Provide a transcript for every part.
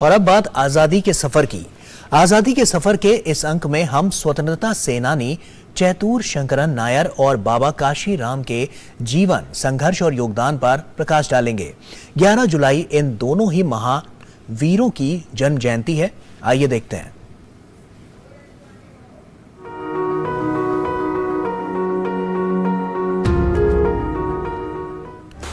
और अब बात आजादी के सफर की। आजादी के सफर के इस अंक में हम स्वतंत्रता सेनानी चैतूर शंकरन नायर और बाबा काशी राम के जीवन, संघर्ष और योगदान पर प्रकाश डालेंगे। 11 जुलाई इन दोनों ही महावीरों की जन्म जयंती है। आइए देखते हैं।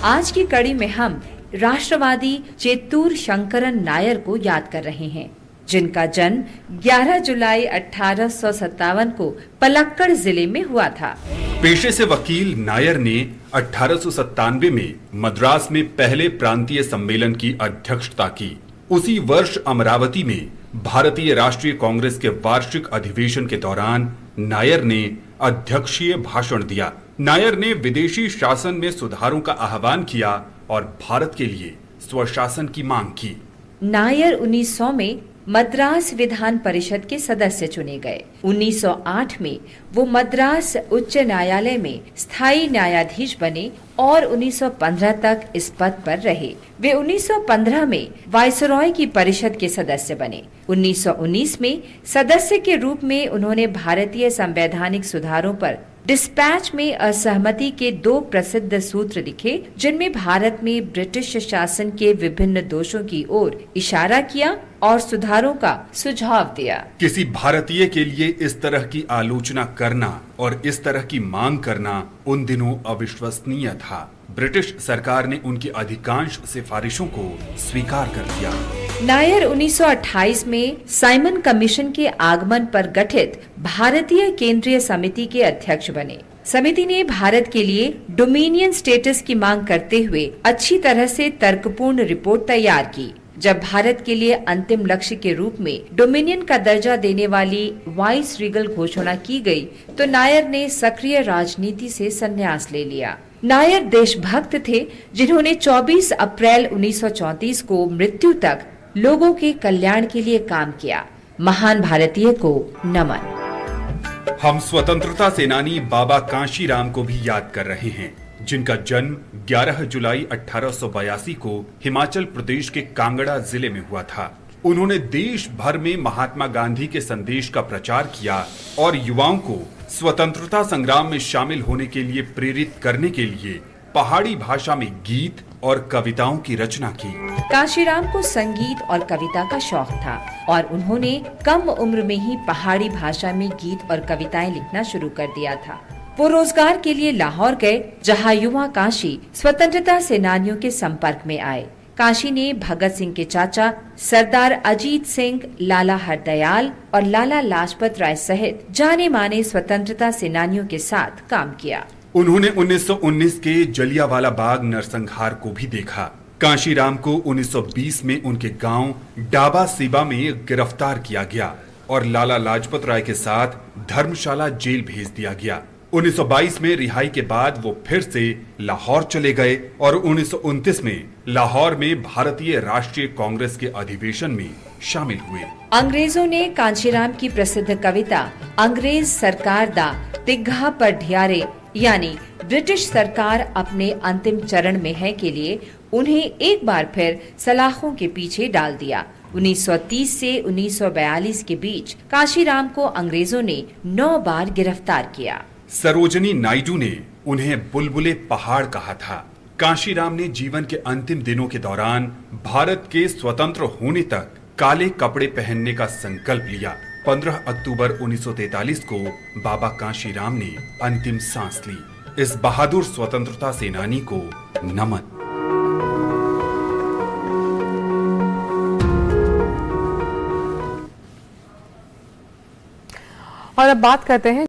आज की कड़ी में हम राष्ट्रवादी चैतूर शंकरन नायर को याद कर रहे हैं, जिनका जन्म 11 जुलाई 1857 को पलक्कड़ जिले में हुआ था। पेशे से वकील नायर ने 1897 में मद्रास में पहले प्रांतीय सम्मेलन की अध्यक्षता की। उसी वर्ष अमरावती में भारतीय राष्ट्रीय कांग्रेस के वार्षिक अधिवेशन के दौरान नायर ने अध्यक्षीय भाषण दिया। नायर ने विदेशी शासन में सुधारों का आह्वान किया और भारत के लिए स्वशासन की मांग की। नायर 1900 में मद्रास विधान परिषद के सदस्य चुने गए। 1908 में वो मद्रास उच्च न्यायालय में स्थायी न्यायाधीश बने और 1915 तक इस पद पर रहे। वे 1915 में वायसरॉय की परिषद के सदस्य बने। 1919 में सदस्य के रूप में उन्होंने भारतीय संवैधानिक सुधारों पर डिस्पैच में असहमति के 2 प्रसिद्ध सूत्र लिखे, जिनमें भारत में ब्रिटिश शासन के विभिन्न दोषों की ओर इशारा किया और सुधारों का सुझाव दिया। किसी भारतीय के लिए इस तरह की आलोचना करना और इस तरह की मांग करना उन दिनों अविश्वसनीय था। ब्रिटिश सरकार ने उनकी अधिकांश सिफारिशों को स्वीकार कर दिया। नायर 1928 में साइमन कमीशन के आगमन पर गठित भारतीय केंद्रीय समिति के अध्यक्ष बने। समिति ने भारत के लिए डोमिनियन स्टेटस की मांग करते हुए अच्छी तरह से तर्कपूर्ण रिपोर्ट तैयार की। जब भारत के लिए अंतिम लक्ष्य के रूप में डोमिनियन का दर्जा देने वाली वाइस रीगल घोषणा की गई, तो नायर ने सक्रिय राजनीति से संन्यास ले लिया। नायर देशभक्त थे, जिन्होंने 24 अप्रैल 1934 को मृत्यु तक लोगों के कल्याण के लिए काम किया। महान भारतीय को नमन। हम स्वतंत्रता सेनानी बाबा काशी राम को भी याद कर रहे हैं, जिनका जन्म 11 जुलाई 1882 को हिमाचल प्रदेश के कांगड़ा जिले में हुआ था। उन्होंने देश भर में महात्मा गांधी के संदेश का प्रचार किया और युवाओं को स्वतंत्रता संग्राम में शामिल होने के लिए प्रेरित करने के लिए पहाड़ी भाषा में गीत और कविताओं की रचना की। काशीराम को संगीत और कविता का शौक था और उन्होंने कम उम्र में ही पहाड़ी भाषा में गीत और कविताएं लिखना शुरू कर दिया था। वो रोजगार के लिए लाहौर गए, जहां युवा काशी स्वतंत्रता सेनानियों के संपर्क में आए। काशी ने भगत सिंह के चाचा सरदार अजीत सिंह, लाला हरदयाल और लाला लाजपत राय सहित जाने माने स्वतंत्रता सेनानियों के साथ काम किया। उन्होंने 1919 के जलियांवाला बाग नरसंहार को भी देखा। काशीराम को 1920 में उनके गांव डाबा सीबा में गिरफ्तार किया गया और लाला लाजपत राय के साथ धर्मशाला जेल भेज दिया गया। 1922 में रिहाई के बाद वो फिर से लाहौर चले गए और 1929 में लाहौर में भारतीय राष्ट्रीय कांग्रेस के अधिवेशन में शामिल हुए। अंग्रेजों ने कांशीराम की प्रसिद्ध कविता अंग्रेज सरकार दा तिग्घा पर ढियारे, यानी ब्रिटिश सरकार अपने अंतिम चरण में है के लिए उन्हें एक बार फिर सलाखों के पीछे डाल दिया। 1930 से 1942 के बीच काशीराम को अंग्रेजों ने 9 बार गिरफ्तार किया। सरोजनी नायडू ने उन्हें बुलबुले पहाड़ कहा था। काशीराम ने जीवन के अंतिम दिनों के दौरान भारत के स्वतंत्र होने तक काले कपड़े पहनने का संकल्प लिया। 15 अक्टूबर 1943 को बाबा काशीराम ने अंतिम सांस ली। इस बहादुर स्वतंत्रता सेनानी को नमन। और अब बात करते हैं